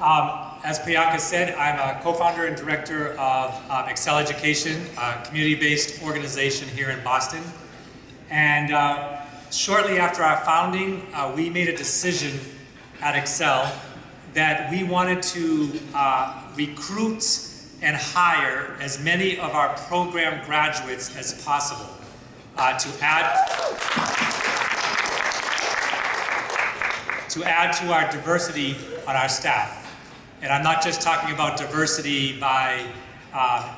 As Priyanka said, I'm a co-founder and director of X-Cel Education, a community-based organization here in Boston. And shortly after our founding, we made a decision at X-Cel that we wanted to recruit and hire as many of our program graduates as possible to add to our diversity on our staff. And I'm not just talking about diversity by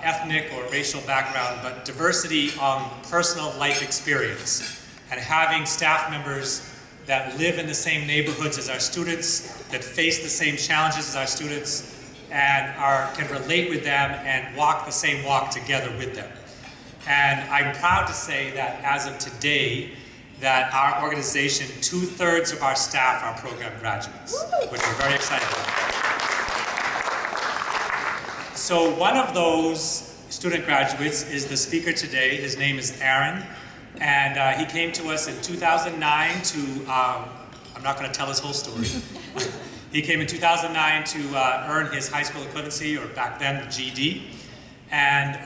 ethnic or racial background, but diversity on personal life experience. And having staff members that live in the same neighborhoods as our students, that face the same challenges as our students, and can relate with them and walk the same walk together with them. And I'm proud to say that as of today, that our organization, 2/3 of our staff are program graduates, which we're very excited about. So one of those student graduates is the speaker today. His name is Aaron, and he came to us in 2009 to, I'm not going to tell his whole story. He came in 2009 to earn his high school equivalency, or back then the GED. And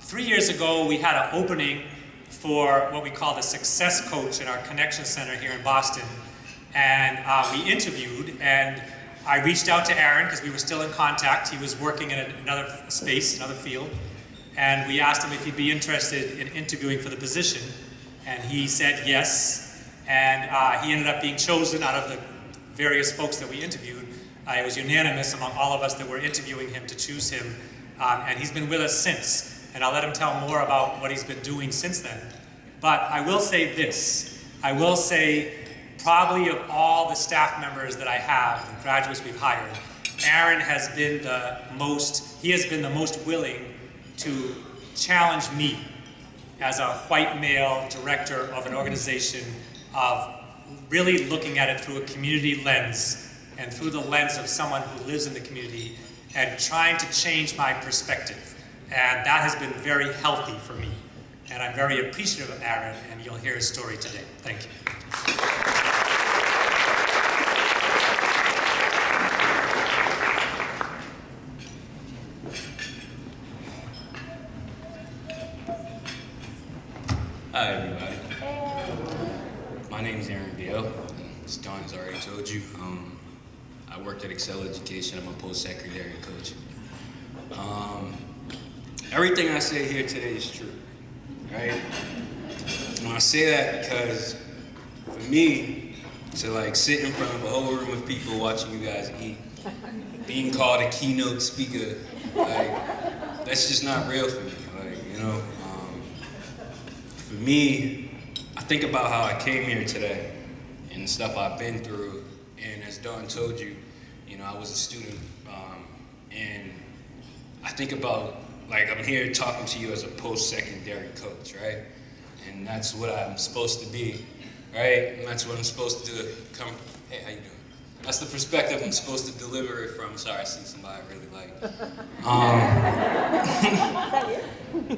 3 years ago, we had an opening for what we call the Success Coach in our Connection Center here in Boston. And we interviewed, and I reached out to Aaron because we were still in contact. He was working in another space, another field. And we asked him if he'd be interested in interviewing for the position. And he said yes. And he ended up being chosen out of the various folks that we interviewed. It was unanimous among all of us that were interviewing him to choose him. And he's been with us since. And I'll let him tell more about what he's been doing since then. But I will say this. I will say, probably of all the staff members that I have, the graduates we've hired, Aaron has been the most willing to challenge me as a white male director of an organization, of really looking at it through a community lens and through the lens of someone who lives in the community and trying to change my perspective. And that has been very healthy for me. And I'm very appreciative of Aaron, and you'll hear his story today. Thank you. Hi, everybody. My name is Aaron Biel. As Don has already told you, I worked at X-Cel Education. I'm a post-secondary coach. Everything I say here today is true, right? And I say that because for me, to like sit in front of a whole room of people watching you guys eat, being called a keynote speaker, like, that's just not real for me. Like, you know, for me, I think about how I came here today and the stuff I've been through. And as Dawn told you, you know, I was a student, and I think about, like, I'm here talking to you as a post-secondary coach, right? And that's what I'm supposed to be, right? And that's what I'm supposed to do. Hey, how you doing? That's the perspective I'm supposed to deliver it from. Sorry, I see somebody I really like.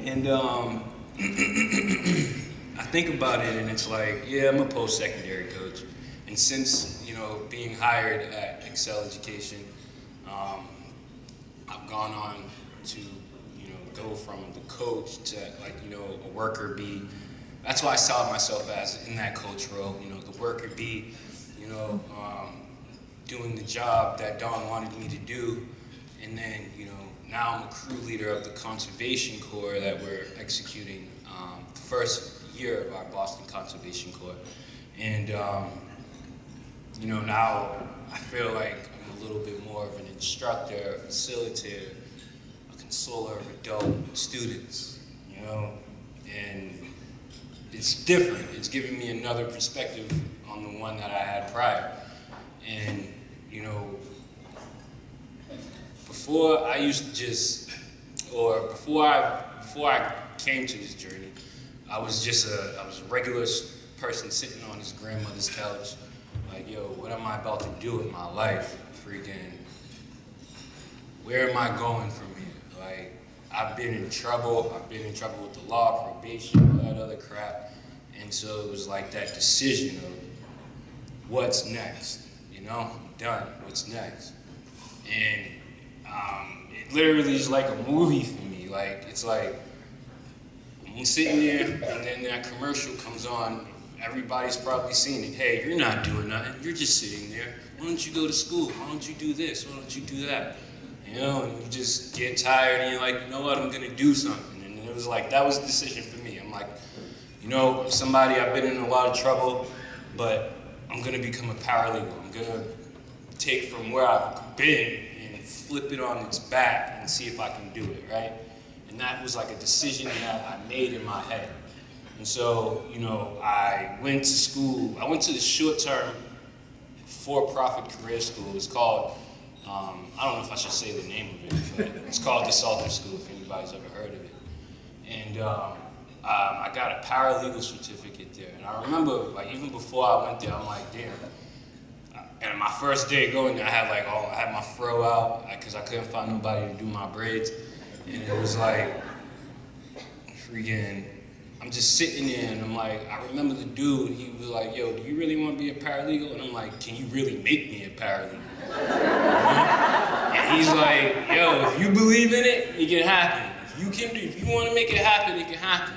And I think about it, and it's like, yeah, I'm a post-secondary coach. And since, you know, being hired at X-Cel Education, I've gone on to, go from the coach to, like, a worker bee. That's why I saw myself as in that coach role, the worker bee, doing the job that Dawn wanted me to do. And then, now I'm a crew leader of the Conservation Corps that we're executing the first year of our Boston Conservation Corps. And, now I feel like I'm a little bit more of an instructor, a facilitator, consoler of adult students, and it's different. It's giving me another perspective on the one that I had prior. And, before I came to this journey, I was a regular person sitting on his grandmother's couch, like, yo, what am I about to do with my life? Freaking, where am I going from here? Like, I've been in trouble with the law, probation, all that other crap. And so it was like that decision of what's next, I'm done, what's next? And it literally is like a movie for me. Like, it's like, I'm sitting there, and then that commercial comes on. Everybody's probably seen it. Hey, you're not doing nothing. You're just sitting there. Why don't you go to school? Why don't you do this? Why don't you do that? You know, and you just get tired, and you're like, you know what? I'm gonna do something. And it was like, that was a decision for me. I'm like, you know, I've been in a lot of trouble, but I'm gonna become a paralegal. I'm gonna take from where I've been and flip it on its back and see if I can do it, right? And that was like a decision that I made in my head. And so, you know, I went to school. I went to the short-term for-profit career school. It's called, I don't know if I should say the name of it, but it's called the Salter School, if anybody's ever heard of it. And I got a paralegal certificate there. And I remember, like, even before I went there, I'm like, damn. And my first day going there, I had my fro out because I couldn't find nobody to do my braids. And it was like, freaking, I'm just sitting there and I'm like, I remember the dude, he was like, yo, do you really want to be a paralegal? And I'm like, can you really make me a paralegal? And he's like, yo, if you believe in it, it can happen. If you want to make it happen, it can happen.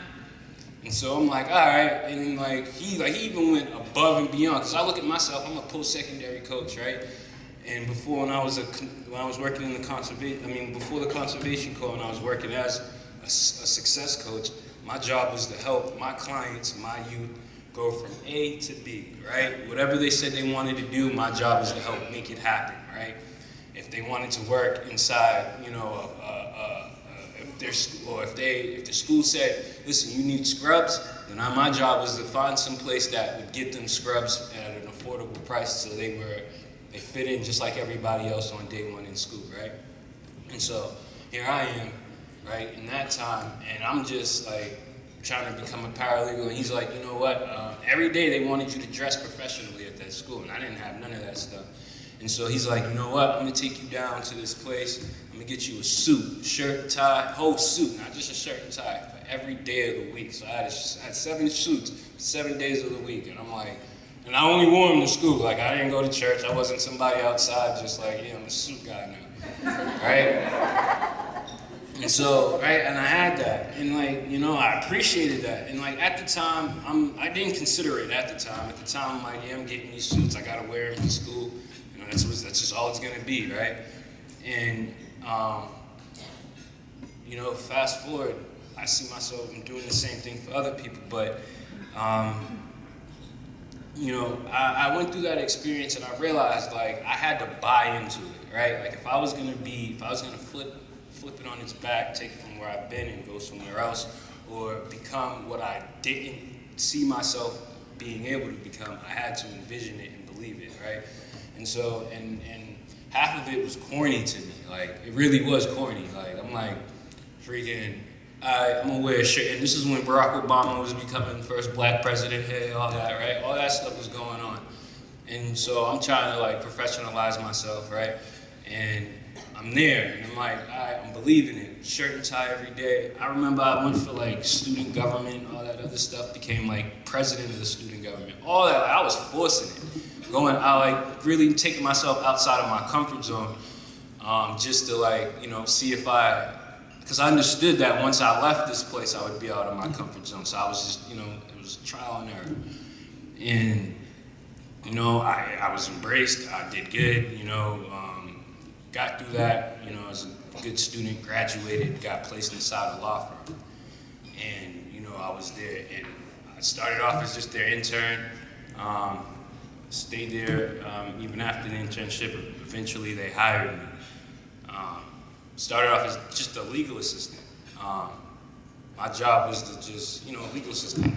And so I'm like, all right. And then he even went above and beyond. Because I look at myself, I'm a post-secondary coach, right? And before, when I was working in the before the conservation corps, and I was working as a success coach, my job was to help my clients, my youth, go from A to B, right? Whatever they said they wanted to do, my job is to help make it happen, right? If they wanted to work inside, you know, if the school said, listen, you need scrubs, then my job was to find some place that would get them scrubs at an affordable price so they fit in just like everybody else on day one in school, right? And so here I am, right, in that time, and I'm just like trying to become a paralegal, and he's like, you know what, every day they wanted you to dress professionally at that school, and I didn't have none of that stuff. And so he's like, you know what, I'm gonna take you down to this place, I'm gonna get you a suit, shirt, tie, whole suit, not just a shirt and tie, for every day of the week. So I had 7 suits, 7 days of the week, and I'm like, and I only wore them to school, like I didn't go to church, I wasn't somebody outside just like, yeah, I'm a suit guy now, right? And so, right, and I had that, and like, you know, I appreciated that, and like at the time, I didn't consider it at the time. At the time, I'm like, yeah, I'm getting these suits, I gotta wear them to school, you know, that's just all it's gonna be, right? And, you know, fast forward, I see myself doing the same thing for other people, but, you know, I went through that experience and I realized like I had to buy into it, right? Like if I was gonna flip it on its back, take it from where I've been and go somewhere else, or become what I didn't see myself being able to become, I had to envision it and believe it, right? And so, and half of it was corny to me, like it really was corny. Like I'm like, freaking, I'm gonna wear a shirt, and this is when Barack Obama was becoming the first black president, hey, all that, right? All that stuff was going on. And so I'm trying to like professionalize myself, right? And I'm there, and I'm like, all right, I'm believing it. Shirt and tie every day. I remember I went for like student government, all that other stuff, became like president of the student government. All that, like, I was forcing it. I like really taking myself outside of my comfort zone, just to like, you know, see if because I understood that once I left this place, I would be out of my comfort zone. So I was just, you know, it was trial and error. And, you know, I was embraced, I did good, you know, got through that, you know, as a good student, graduated, got placed inside a law firm. And, you know, I was there, and I started off as just their intern, stayed there even after the internship. Eventually they hired me. Started off as just a legal assistant. My job was to just, you know, legal assistant,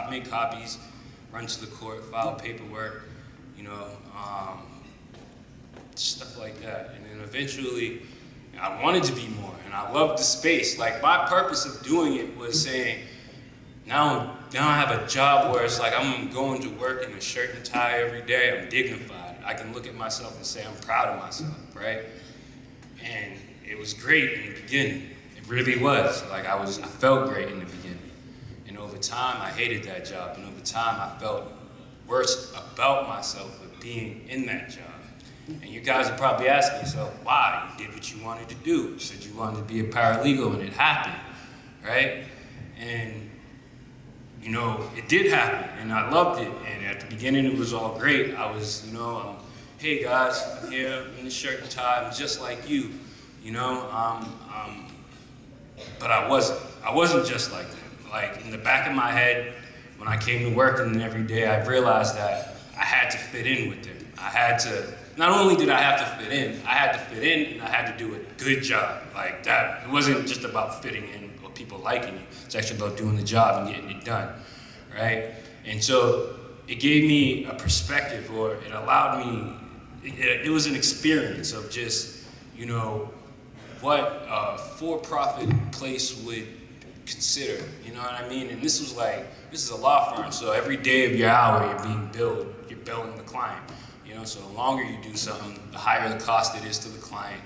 make copies, run to the court, file paperwork, you know, stuff like that. And then eventually, I wanted to be more, and I loved the space. Like, my purpose of doing it was saying, now I have a job where it's like I'm going to work in a shirt and tie every day, I'm dignified. I can look at myself and say I'm proud of myself, right? And it was great in the beginning. It really was. Like I felt great in the beginning. And over time, I hated that job. And over time, I felt worse about myself for being in that job. And you guys are probably asking yourself, why? You did what you wanted to do. You said you wanted to be a paralegal and it happened, right? And, you know, it did happen and I loved it. And at the beginning it was all great. I was, you know, hey guys, I'm here in the shirt and tie, I'm just like you, you know? But I wasn't just like them. Like in the back of my head, when I came to work and every day, I realized that I had to fit in with them. I had to, not only did I have to fit in and I had to do a good job. Like that, it wasn't just about fitting in or people liking you. It's actually about doing the job and getting it done, right? And so it gave me a perspective, or it allowed me, it was an experience of just, you know, what a for-profit place would consider, you know what I mean? And this was like, this is a law firm, so every day of your hour you're being billed, you're billing the client. You know, so the longer you do something, the higher the cost it is to the client,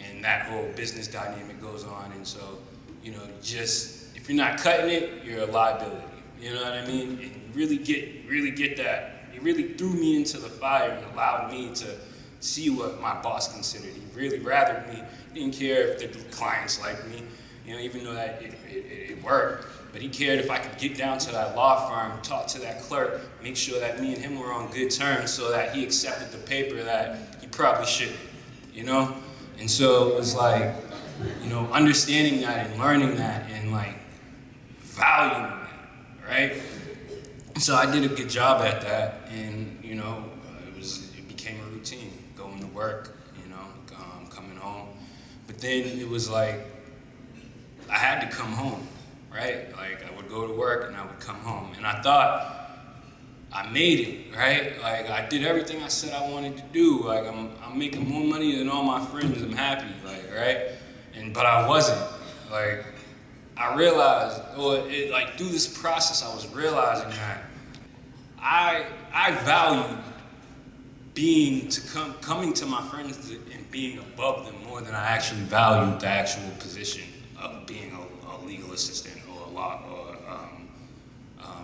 and that whole business dynamic goes on. And so, you know, just, if you're not cutting it, you're a liability. You know what I mean? And you really get that. It really threw me into the fire and allowed me to see what my boss considered. He really rathered me. He didn't care if the clients liked me, you know, even though that it worked. But he cared if I could get down to that law firm, talk to that clerk, make sure that me and him were on good terms so that he accepted the paper that he probably shouldn't, you know? And so it was like, you know, understanding that and learning that and like valuing that, right? So I did a good job at that, and you know, it became a routine, going to work, you know, coming home. But then it was like, I had to come home. Right? Like I would go to work and I would come home. And I thought I made it, right? Like I did everything I said I wanted to do. Like I'm making more money than all my friends. I'm happy, like, right? But I wasn't. Like I realized, like through this process, I was realizing that I valued coming to my friends and being above them more than I actually valued the actual position of being a legal assistant or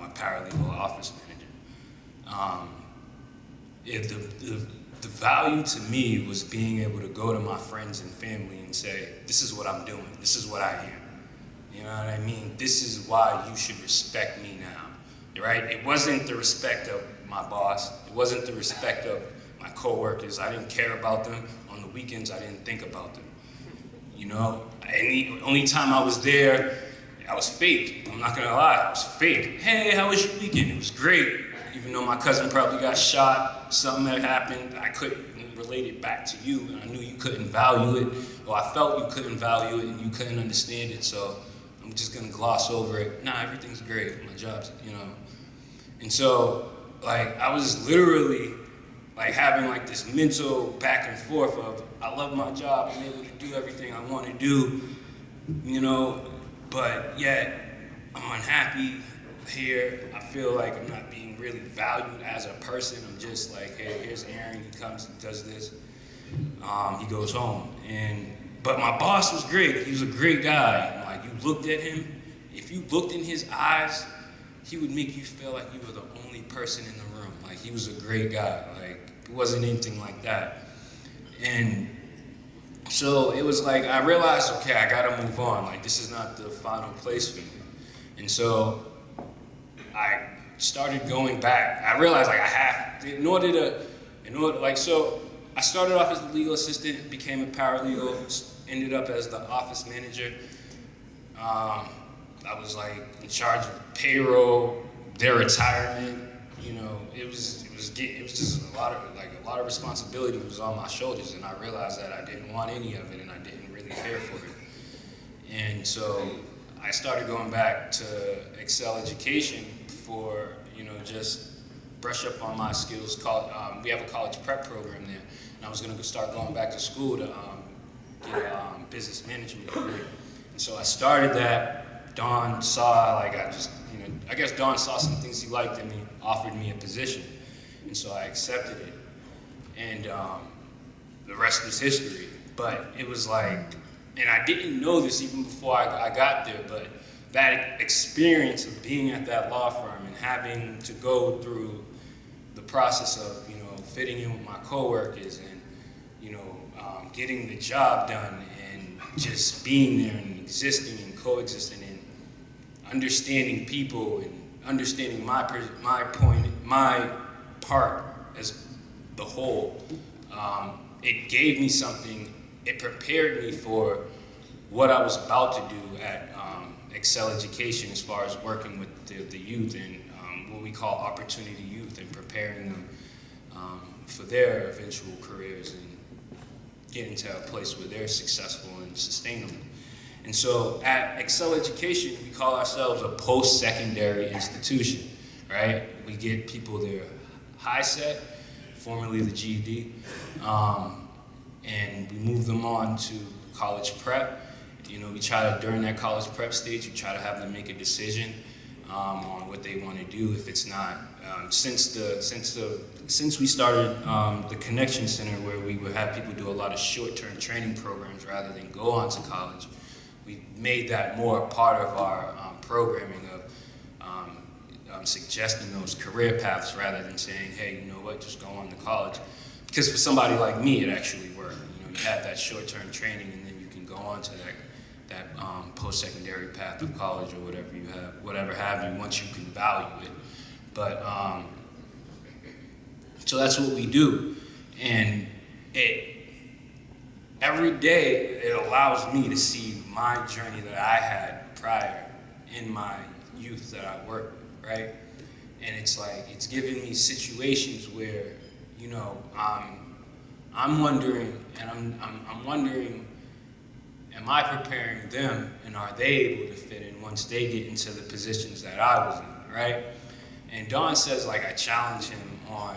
a paralegal office manager. The value to me was being able to go to my friends and family and say, this is what I'm doing, this is what I am. You know what I mean? This is why you should respect me now, right? It wasn't the respect of my boss, it wasn't the respect of my coworkers. I didn't care about them. On the weekends, I didn't think about them. You know, and the only time I was there, I was fake. I'm not gonna lie, I was fake. Hey, how was your weekend? It was great. Even though my cousin probably got shot, something that happened, I couldn't relate it back to you, and I knew you couldn't value it, or I felt you couldn't value it and you couldn't understand it, so I'm just gonna gloss over it. Nah, everything's great, my job's, you know. And so, like, I was literally like having like this mental back and forth of, I love my job, I'm able to do everything I want to do, you know, but yet I'm unhappy here. I feel like I'm not being really valued as a person. I'm just like, hey, here's Aaron, he comes and does this, he goes home. But my boss was great, he was a great guy. Like, you looked at him, if you looked in his eyes, he would make you feel like you were the only person in the room. Like, he was a great guy. Like, it wasn't anything like that. And so it was like, I realized, okay, I gotta move on. Like, this is not the final place for me. And so I started going back. I realized, like, so I started off as a legal assistant, became a paralegal, ended up as the office manager. I was like in charge of payroll, their retirement. You know, it was just a lot of responsibility was on my shoulders, and I realized that I didn't want any of it, and I didn't really care for it. And so I started going back to X-Cel Education for, you know, just brush up on my skills. We have a college prep program there, and I was going to start going back to school to get a business management degree. And so I started that. Don saw, like, I guess Don saw some things he liked in me, offered me a position, and so I accepted it. And the rest was history. But it was like, and I didn't know this even before I got there, but that experience of being at that law firm and having to go through the process of, you know, fitting in with my coworkers and getting the job done and just being there and existing and coexisting and understanding people and understanding my part as the whole. It gave me something. It prepared me for what I was about to do at X-Cel Education as far as working with the youth and what we call opportunity youth and preparing them for their eventual careers and getting to a place where they're successful and sustainable. And so at X-Cel Education, we call ourselves a post-secondary institution, right? We get people their high set, formerly the GED, and we move them on to college prep. We try to, during that college prep stage, we try to have them make a decision on what they want to do. If it's not, since we started the Connection Center, where we would have people do a lot of short-term training programs rather than go on to college, we made that more a part of our programming of suggesting those career paths rather than saying, hey, you know what, just go on to college. Because for somebody like me, it actually worked. You have that short-term training, and then you can go on to that post-secondary path of college or whatever have you, once you can value it. But so that's what we do, and every day it allows me to see my journey that I had prior in my youth that I worked with, right? And it's like, it's giving me situations where, I'm wondering, and I'm wondering, am I preparing them, and are they able to fit in once they get into the positions that I was in, right? And Don says, like, I challenge him on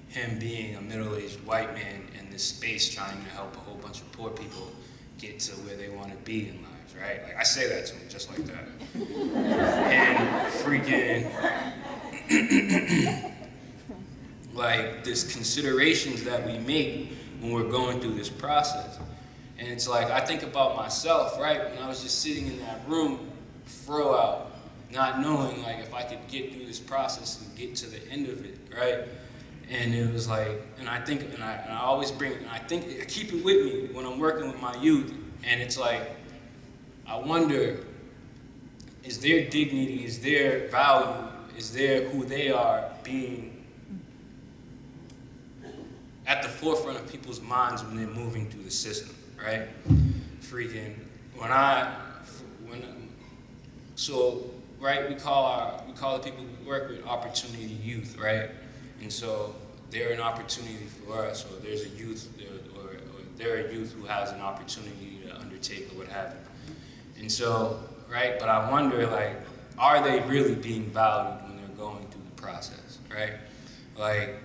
him being a middle-aged white man in this space trying to help a whole bunch of poor people get to where they want to be in life, right? Like, I say that to him just like that. And freaking, like, there's considerations that we make when we're going through this process. And it's like, I think about myself, right? When I was just sitting in that room, throw out, not knowing, like, if I could get through this process and get to the end of it, right? And it was like, and I think, and I always bring, and I keep it with me when I'm working with my youth, and it's like, I wonder, is their dignity, is their value, is their who they are being at the forefront of people's minds when they're moving through the system, right? Freaking, right, we call the people we work with opportunity youth, right? And so they're an opportunity for us, or there's a youth, or they're a youth who has an opportunity to undertake or what have you. And so, right, but I wonder, like, are they really being valued when they're going through the process, right? Like,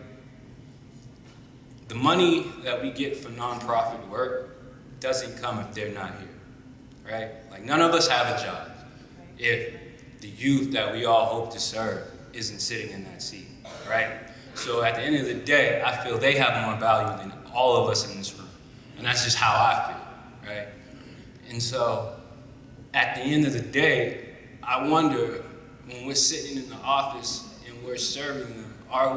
the money that we get for nonprofit work doesn't come if they're not here, right? Like, none of us have a job if the youth that we all hope to serve isn't sitting in that seat, right? So at the end of the day, I feel they have more value than all of us in this room. And that's just how I feel, right? And so at the end of the day, I wonder, when we're sitting in the office and we're serving them, are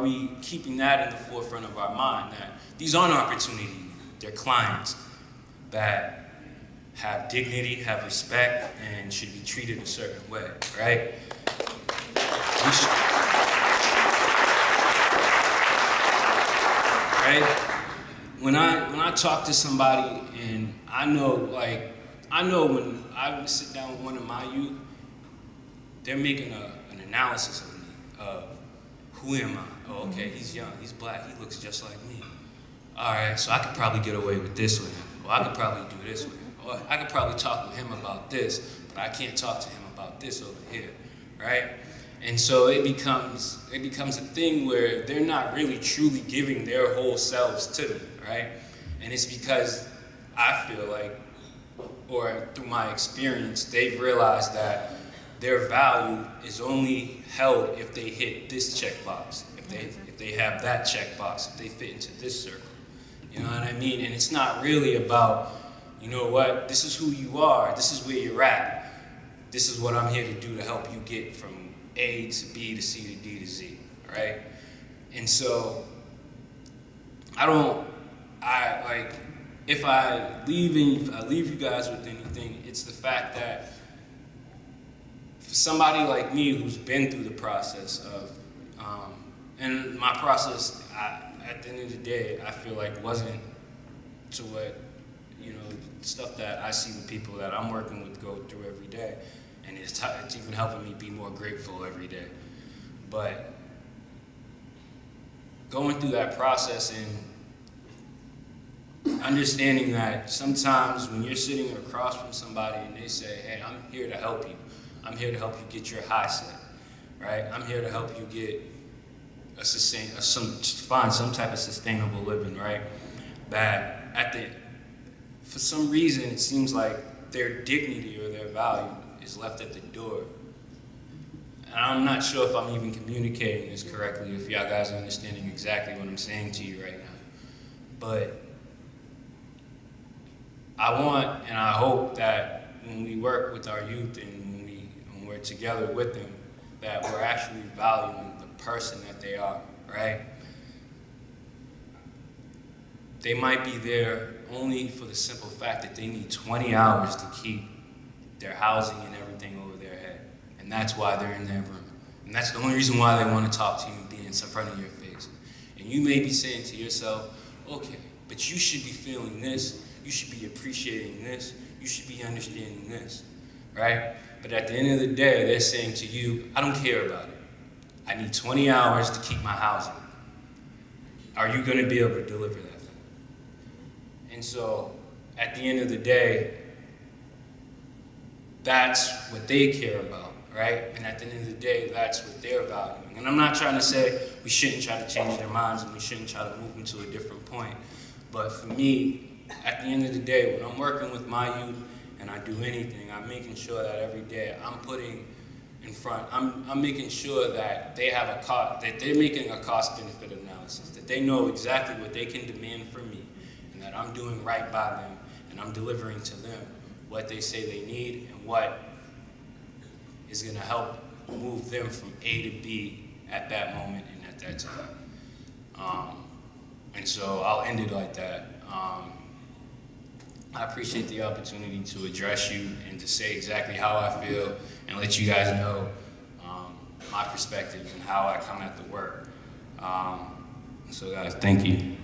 we keeping that in the forefront of our mind, that these aren't opportunities, they're clients that have dignity, have respect, and should be treated a certain way, right? Right? When I talk to somebody, and I know when I sit down with one of my youth, they're making an analysis of me, of who am I? Oh, okay, he's young, he's black, he looks just like me. All right, so I could probably get away with this with him, or I could probably do this with him, or I could probably talk with him about this, but I can't talk to him about this over here, right? And so it becomes a thing where they're not really truly giving their whole selves to me, right? And it's because I feel like, or through my experience, they've realized that their value is only held if they hit this checkbox, if they have that checkbox, if they fit into this circle. You know what I mean? And it's not really about, you know what, this is who you are, this is where you're at, this is what I'm here to do to help you get from A to B to C to D to Z, right? And so if I leave you guys with anything, it's the fact that for somebody like me who's been through the process of, and my process, at the end of the day, I feel like wasn't to what, stuff that I see the people that I'm working with go through every day. And it's even helping me be more grateful every day. But going through that process and understanding that sometimes when you're sitting across from somebody and they say, hey, I'm here to help you. I'm here to help you get your high set, right? I'm here to help you get find some type of sustainable living, right? That for some reason, it seems like their dignity or their value is left at the door. And I'm not sure if I'm even communicating this correctly, if y'all guys are understanding exactly what I'm saying to you right now. But I want and I hope that when we work with our youth and when we're together with them, that we're actually valuing the person that they are, right? They might be there only for the simple fact that they need 20 hours to keep their housing and everything over their head. And that's why they're in their room. And that's the only reason why they want to talk to you and be in front of your face. And you may be saying to yourself, okay, but you should be feeling this, you should be appreciating this, you should be understanding this, right? But at the end of the day, they're saying to you, I don't care about it. I need 20 hours to keep my housing. Are you going to be able to deliver that? And so, at the end of the day, that's what they care about, right? And at the end of the day, that's what they're valuing. And I'm not trying to say we shouldn't try to change their minds and we shouldn't try to move them to a different point. But for me, at the end of the day, when I'm working with my youth and I do anything, I'm making sure that every day I'm putting in front, I'm making sure that they have that they're making a cost-benefit analysis, that they know exactly what they can demand from me, and that I'm doing right by them, and I'm delivering to them what they say they need and what is going to help move them from A to B at that moment and at that time. And so I'll end it like that. I appreciate the opportunity to address you and to say exactly how I feel and let you guys know my perspective and how I come at the work. So guys, thank you.